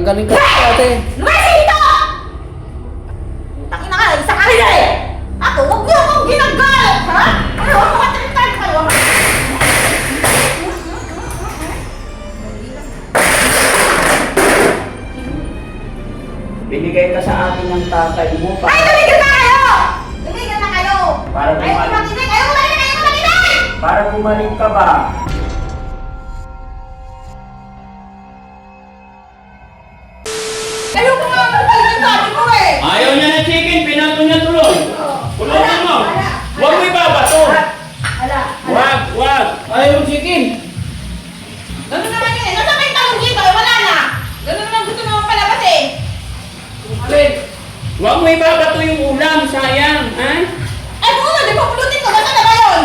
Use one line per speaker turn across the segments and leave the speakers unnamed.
Gagaling ka ate.
Lumayas dito! Tangina ka, isa ka rin eh! Ako, huwag niyo akong ginagalit, ha? Ano, makatritan kayo?
Binigay ka sa akin ng tatay mo
Ay, tumigil na kayo! Tumigil na kayo!
Para
Ayaw ko makinig! Ayaw ko makinig! Ayaw ko makinig!
para bumalik ka ba?
Ayaw ko nga makinig ang sabi ko eh!
Ayaw niya ng chicken, pinato niya tuloy. Kulungan mo.
Wala.
Huwag mo ibabato.
Ala!
Wag. Ayaw chicken.
Ganun naman yun eh! Nasa may talong dito eh! Wala na! Ganun naman gusto naman palabas eh!
Huwag mo ibabato yung ulam, sayang. Ha?
Ay, kung ano, di ba pulutin ko? Nasaan na ba yun?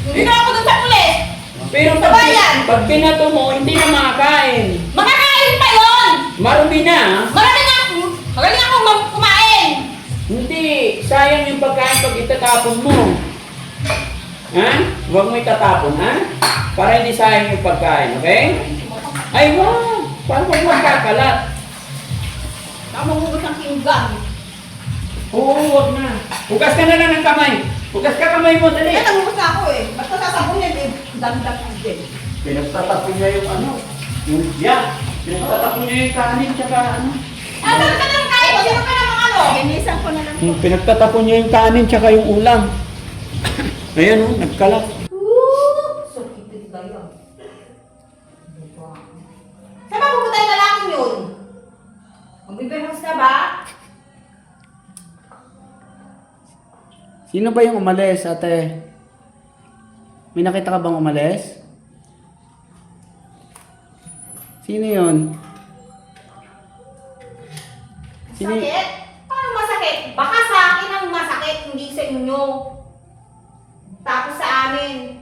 Hindi ako dun sa pulis!
Pero
Sa bayan!
pag pinato mo, hindi na makakain.
Makakain pa yun!
Marumi na. Ha?
Magaling akong kumain!
Hindi. Sayang yung pagkain pag itatapon mo. Ha? Huwag mo itatapon, ha? Para hindi sayang yung pagkain, okay? Ay, wow! Para huwag magkakalat.
Tamang hugas ng pinggan.
Oo, huwag na. Hugas ka na lang ng kamay. Hugas ka kamay mo, dali.
Eh, nagugas na ako eh. Basta sasabon yan eh. Dami-dami din.
Pinagtatapon niya yung ano. Yung biyak. Pinagtatapon niya yung kanin, tsaka ano.
Ah, dami ka lang kain ko. Sino ka namang ano? Linisan ko na lang.
Pinagtatapon niya yung kanin, tsaka yung ulam. Ayan, oh, nagkalat.
So, kipit ba yun? Saan ba pupunta yung lalaking yun? Magbibihos na ba?
Sino ba yung umalis, ate? May nakita ka bang umalis? Sino yun? Sino?
Sakit? Paano masakit? Baka sa akin ang masakit, hindi sa inyo. Tapos sa amin.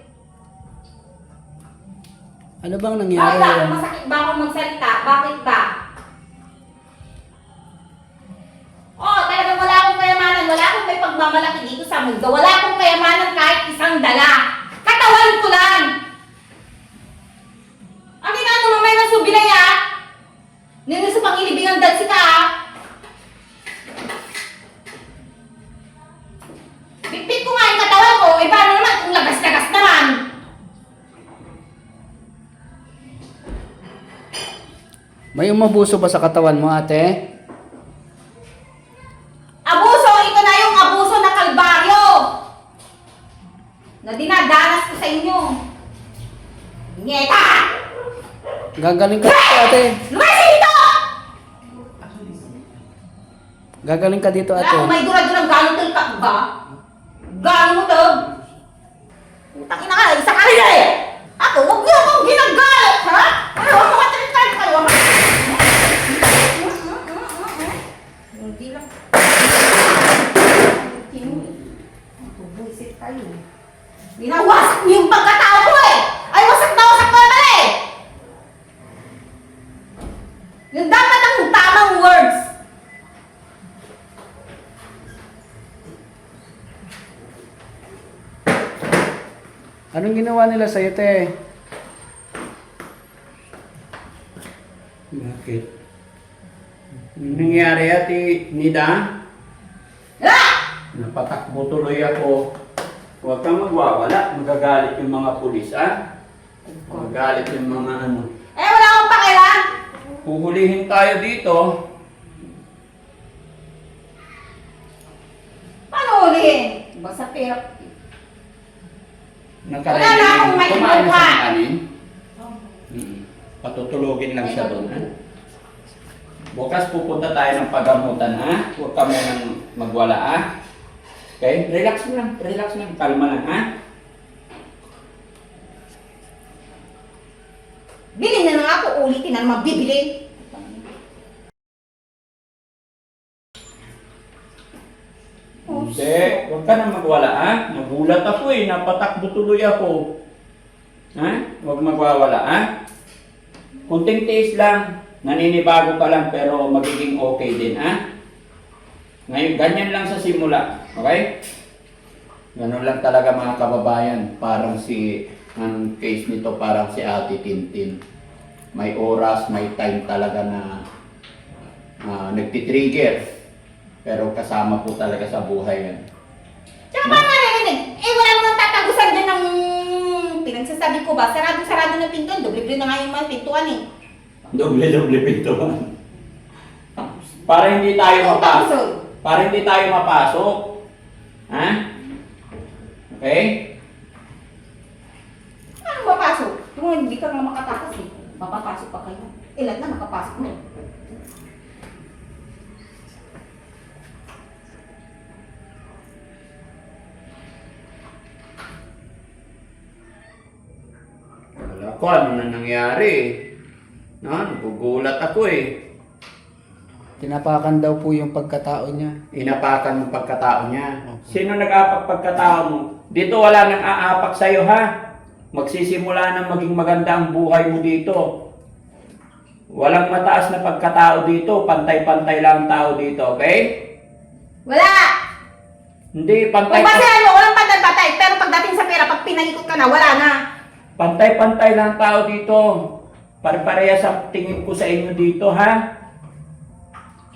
Ano bang
Ay,
nangyari?
bakit masakit ba akong magsalita? Bakit ba? Oh, talagang wala akong kayamanan. Wala akong may pagmamalaki dito sa mundo. Wala akong kayamanan kahit isang dala. Katawan ko lang. Ang ginano mo may nasubilay ah. Nino sa pangilibingan dad si ka ah. Bitbit ko nga yung katawan ko. Eh paano naman kung lagas-lagas naman?
May umabuso ba sa katawan mo, ate?
Abuso! Ito na yung abuso na kalbaryo! Na dinadanas ko sa inyo. Nyeta!
Gagaling ka dito, ate.
Lumayas dito!
Gagaling ka dito,
Wala
ate.
akong may dura-durang gano'n tulpak ba? Gano'n mo to? Putang ina ka, isa ka rin eh! Ako, huwag niyo akong ginagalit, ha? Ano, makatritan kayo, ha? Hindi lang. Buisit tayo. Binawasak niyo yung pagkatao ko eh! Ay, wasak na wasak ko naman eh! Yung dapat ang tamang words.
Anong ginawa nila sa'yo, te?
Bakit? Anong nangyari, ate Nida?
Ah!
Napatakbo tuloy ako. Huwag kang magwawala. Magagalit yung mga pulis, ah. Magagalit yung mga ano.
Eh, wala akong pakialam.
Huhulihin tayo dito.
Paano ulihin? Basta pera. Wala na akong may
Kumain na
mukha.
sa kanin. Patutulogin lang siya doon, ha? Bukas pupunta tayo ng pagamutan, ha? Huwag ka munang magwala, ha? Okay? Relax lang. Kalma lang, ha?
Bilhin na nga ako, ulitin na naman bibili.
Hindi. Huwag ka na magwala, ha? Nagulat ako, eh. Napatakbo tuloy ako. Ha? Huwag magwawala, ha? Kunting tiis lang. Naninibago ka lang pero magiging okay din, ha? Ngayon, ganyan lang sa simula. Okay? Ganun lang talaga mga kababayan. Parang ang case nito parang si Ate Tintin. May oras, may time talaga na nagtitrigger. Pero kasama po talaga sa buhay yan.
Tsaka paano narinig? Eh, wala mo nang tatagusan dyan ng pinagsasabi ko ba? Sarado-sarado ng pintuan. Doble-doble na nga yung mga pintuan eh.
Doble-doble pintuan. Para hindi tayo mapasok. Para hindi tayo mapasok. Ha? Okay?
Ano mapasok? Kung hindi ka nga makatakas eh. Mapapasok pa kayo. Ilan na makapasok mo?
Wala ko, ano na nangyari? Nagugulat ako eh.
Tinapakan daw po yung pagkatao niya.
Inapakan ng pagkatao niya. Sino nag-apak pagkatao mo? Dito wala nang aapak sa'yo ha. Magsisimula na maging maganda ang buhay mo dito. Walang mataas na pagkatao dito. Pantay-pantay lang ang tao dito, okay?
Wala!
Hindi,
Kung kasi ano, walang patay-patay. Pero pagdating sa pera, pag pinaikot ka na, wala na.
Pantay-pantay lang ang tao dito. Pare-parehas ang tingin ko sa inyo dito, ha?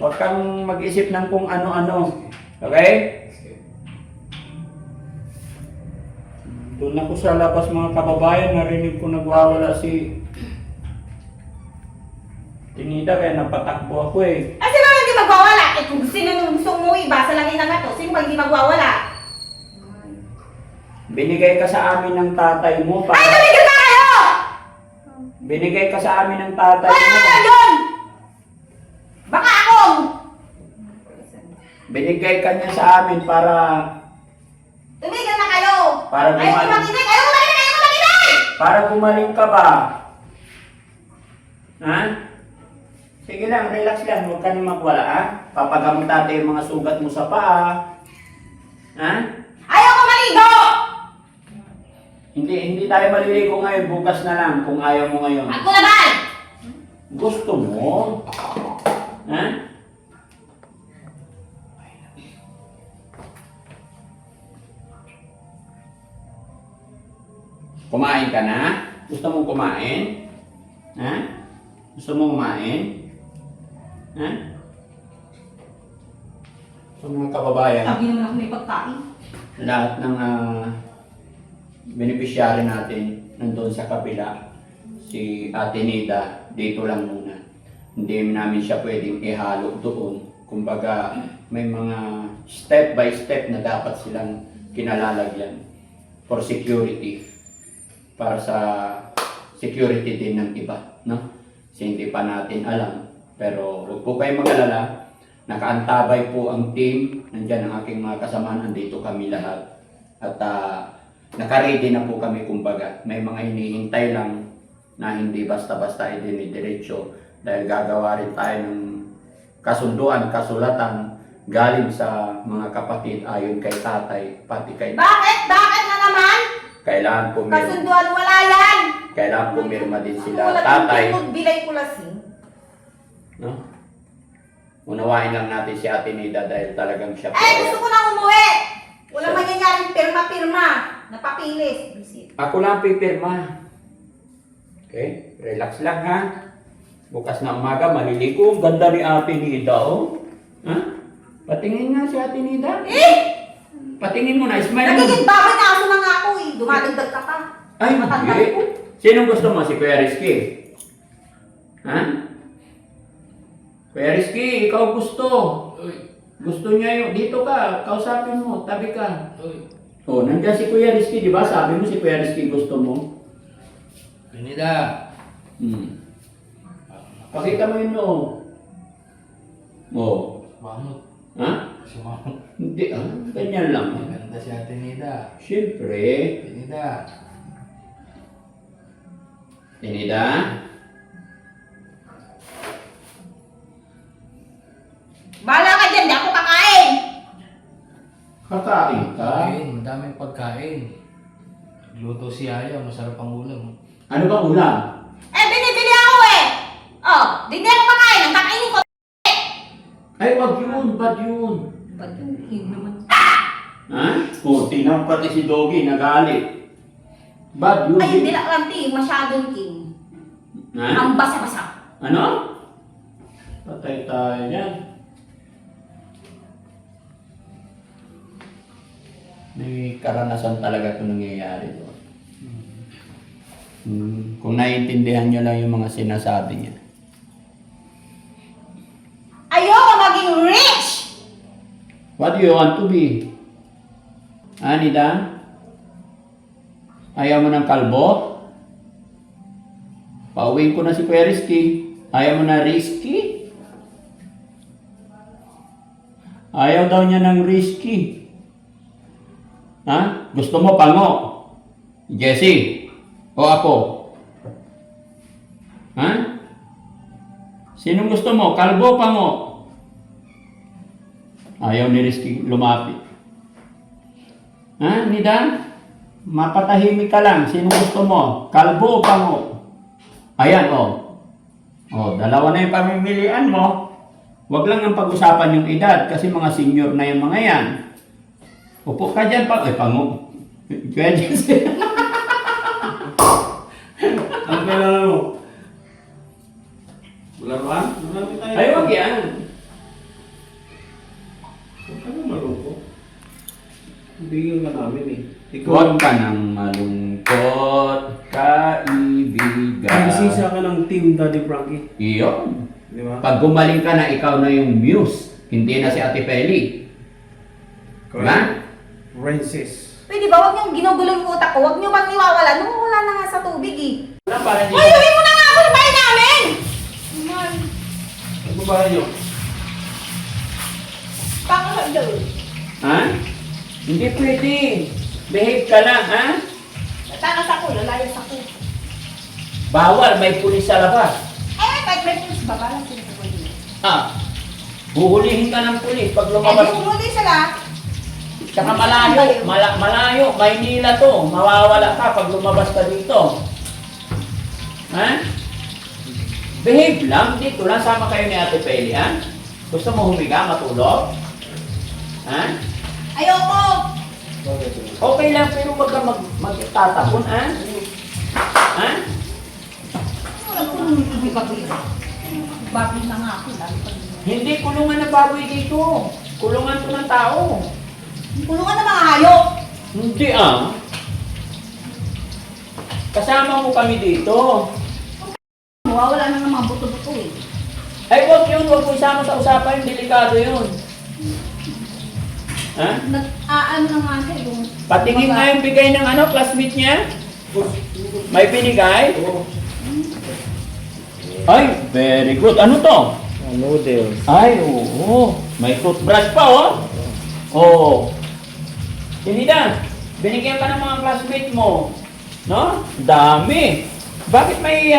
Huwag kang mag-isip ng kung ano-ano. Okay? Doon ako sa labas mga kababayan, narinig ko nagwawala si Tinida kaya napatakbo ako eh.
Ah, sino hindi magwawala? Eh, kung sino nung gusto mo iba sa langit ng gato, sino ba hindi magwawala?
Binigay ka sa amin ng tatay mo
Ay, tumigil na kayo!
Binigay ka sa amin ng tatay
Wala
mo.
na yun! Baka akong!
Binigay ka niya sa amin para
Tumigil na kayo!
Para
Ayaw ko makinig! Ayaw ko makinig! Ayaw ko makinig!
para gumaling ka ba? Ha? Sige lang, relax lang. Huwag ka nang magwala, ha? Papagamot natin yung mga sugat mo sa paa. Ha?
Ayaw ko maligo!
Hindi tayo maliligo ngayon. Bukas na lang kung ayaw mo ngayon.
Ako naman!
Gusto mo? Ha? Kumain ka na? Gusto mong kumain? Ha? Gusto mong kumain? Ha? So mga kababayan,
Sabi naman ako may pagkain.
lahat ng beneficiary natin nandun sa kabila. Si Ate Nida, dito lang muna. Hindi namin siya pwedeng ihalo doon. Kumbaga, may mga step by step na dapat silang kinalalagyan for security. Para sa security din ng iba, no? Kasi hindi pa natin alam. Pero huwag po kayong mag-alala. Nakaantabay po ang team. Nandyan ang aking mga kasama. Nandito kami lahat. At nakaready na po kami kumbaga. May mga hinihintay lang na hindi basta-basta idinidiretso. Dahil gagawa rin tayo ng kasunduan, kasulatan galing sa mga kapatid ayon kay tatay, pati kay
Bakit? Bakit na naman?
kailangan pumirma.
Kasunduan wala yan!
Kailangan pumirma din sila
Wala
tatay.
kang bilay ko lasing.
No? Unawain lang natin si Ate Nida dahil talagang siya po.
Gusto ko na umuwi! Wala mangyayaring pirma-pirma. Napapilis. Visit.
Ako lang pipirma. Okay? Relax lang ha. Bukas na umaga, maliligo. Ganda ni Ate Nida, oh. Ha? Patingin nga si Ate Nida. Patingin mo na, smile mo.
Nagiging bakit na aso na nga ako eh. Dumadagdag ka pa.
Ay,
Matanda
hindi.
ko.
Sinong gusto mo? Si Kuya Rizky? Ha? Kuya Rizky, ikaw gusto. Gusto niya yung, dito ka, kausapin mo, tabi ka. Oh, nandiyan si Kuya Rizky, di ba? Sabi mo si Kuya Rizky gusto mo.
Pinida.
Pakita mo yun, oh. Oh.
Mamut.
Ha?
Si Mamut.
Hindi, ganyan lang.
Maganda si Ate Nida.
Siyempre.
Pinida.
Tinida.
Bala ka dyan, di ako kakain.
Kakain ka.
Pagkain, madaming pagkain. Luto si Aya, masarap ang ulam.
Ano bang ulam?
Binibili ako eh. Oh, di ako makain. Ang kakainin ko.
Ay, wag yun. Bad yun.
Ba't yung naman?
Ha? Oh, tingnan pati si Doggy, nagalit. Bad yun.
Ay, hindi na lang masyadong king.
Ha?
Ang basa-basa.
Ano? Patay tayo yan. May karanasan talaga ito nangyayari doon. Kung naiintindihan nyo lang yung mga sinasabi niya.
Ayoko maging rich!
What do you want to be? Anida? Ayaw mo ng kalbo? Pauwiin ko na si Kuya Rizky. Ayaw mo na risky? Ayaw daw niya ng risky. Ha? Gusto mo pango? Jessie? O ako? Ha? Sinong gusto mo? Kalbo o pango? Ayaw ni Rizky lumapit. Ha, Nida? Mapatahimik ka lang. Sinong gusto mo? Kalbo o pango? Ayan, dalawa na yung pamimilian mo. Huwag lang ang pag-usapan yung edad kasi mga senior na yung mga yan. Upo ka dyan pa. Ay, pango. Kaya dyan siya.
Ano kailangan mo? Laruan? Marami tayo.
Ay, huwag yan.
Huwag ka na malungkot. Bigyan ka namin eh.
Huwag ka nang malungkot, kaibigan.
Nagsisa ka ng team, Daddy Frankie.
Iyon.
Di ba?
Pag gumaling ka na, ikaw na yung muse. Hindi na si Ate Feli. Diba?
Francis.
Pwede ba, huwag niyong ginugulo yung utak ko? Huwag niyo bang niwawala? Wala na nga sa tubig eh.
Wala, para di...
Ayuhin mo na nga ako sa bahay namin! Man,
Ano ba yun?
pakakagdaw.
Ha? Hindi pwede. Behave ka lang, ha?
Tatakas ako, lalayas ako.
Bawal, may pulis sa labas.
Kahit may pulis ba, balang sila sa pulis.
Buhulihin ka ng pulis pag
Eh,
lumabas.
di umuli sila.
Tsaka malayo, malayo, Maynila to. Mawawala ka pag lumabas ka dito. Ha? Behave lang, dito lang. Sama kayo ni Ate Feli, ha? Gusto mo humiga, matulog? Ha?
Ayoko!
Okay lang, pero wag ka magtatapon, ha? Ha?
Walang kulong yung baboy. Baboy na nga ako, lalo pa rin.
Hindi kulungan na baboy dito. Kulungan to ng tao.
Kulungan ng mga hayop!
Hindi, Kasama mo kami dito.
Mawawala na ng mga buto-buto eh.
Ay, huwag yun. Huwag mo isama sa usapan. Delikado yun. Ha?
Nag-aano na nga siya yung...
Patingin nga yung bigay ng classmate niya. May binigay? Ay, very good. Ano to?
Noodles.
Ay, oo. May toothbrush pa, oh. Oo. Tinida, binigyan ka ng mga classmate mo. No? Dami. Bakit may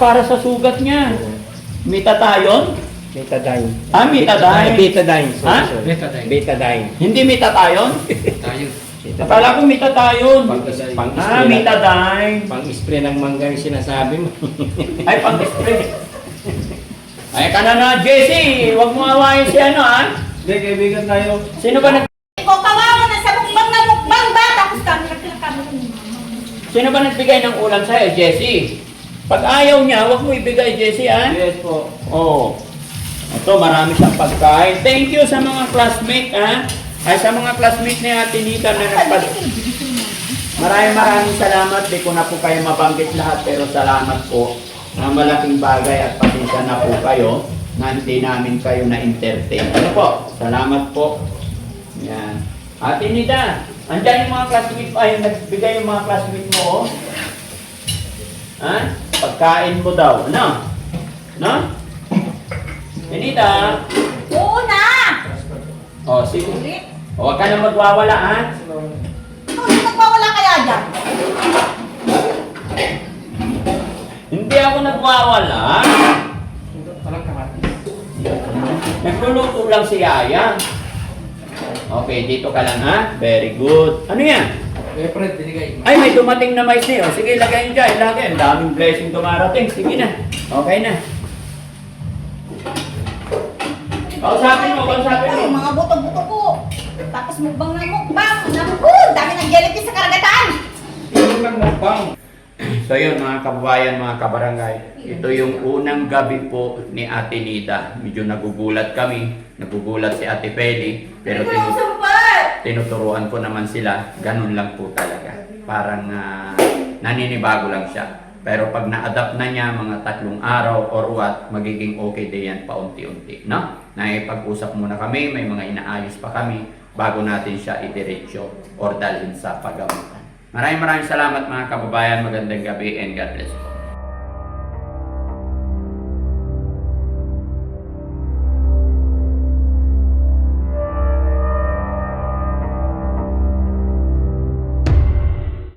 para sa sugat niya. Mitatayon?
Betadine.
Mitatayon.
Betadine.
Ha?
Betadine.
Betadine.
Hindi mitatayon?
Tayo.
Akala ko mitatayon.
Pang-spray
Mitatayon.
Pang-spray ng mangga yung sinasabi mo.
Ay, pang-spray. Ay, ka na, Jessie. Huwag mo awayin si
Hindi, kaibigan tayo.
Sino ba nag...
Ikaw kawawa na sa mukbang na mukbang ba? Tapos kami nagpinakamo ng
Sino ba nagbigay ng ulam sa'yo, Jessie? Pag ayaw niya, huwag mo ibigay, Jessie, ha?
Yes po.
Oo. Ito, marami siyang pagkain. Thank you sa mga classmate, ha? Ay, sa mga classmate ni Ate Nita na Maraming salamat. Di ko na po kayo mabanggit lahat, pero salamat po. Na malaking bagay at pasensya na po kayo na hindi namin kayo na-entertain. Ano po? Salamat po. Yan. Ate Nita, andyan yung mga classmate mo. Ay, nagbigay yung mga classmate mo, oh. Ha? Pagkain mo daw. Ano? No? Nita.
Oo na!
Oh, sige.
Ulit.
Huwag ka na magwawala, ha?
Ano nagpawala kaya dyan?
Hindi ako nagwawala.
Parang kamatis.
Nagluluto lang si Yaya. Okay, dito ka lang, ha? Very good. Ano yan?
Eh, Fred, binigay.
Ay, may dumating na mais niyo. Sige, lagay nyo dyan. Lagay. Ang daming blessing dumarating. Sige na. Okay na. Kausapin mo.
Ay, mga buto-buto ko. Tapos mukbang na mukbang. Naku, dami ng jellyfish sa karagatan.
Hindi lang mukbang. So yun mga kababayan, mga kabarangay, ito yung unang gabi po ni Ate Nida. Medyo nagugulat kami, nagugulat si Ate Feli, pero
Hindi ko lang sampal!
tinuturuan ko naman sila, ganun lang po talaga. Parang naninibago lang siya. Pero pag na-adapt na niya mga 3 araw or what, magiging okay din yan paunti-unti. No? Naipag-usap muna kami, may mga inaayos pa kami bago natin siya idiretso or dalhin sa pagamutan. Maraming salamat mga kababayan. Magandang gabi and God bless po.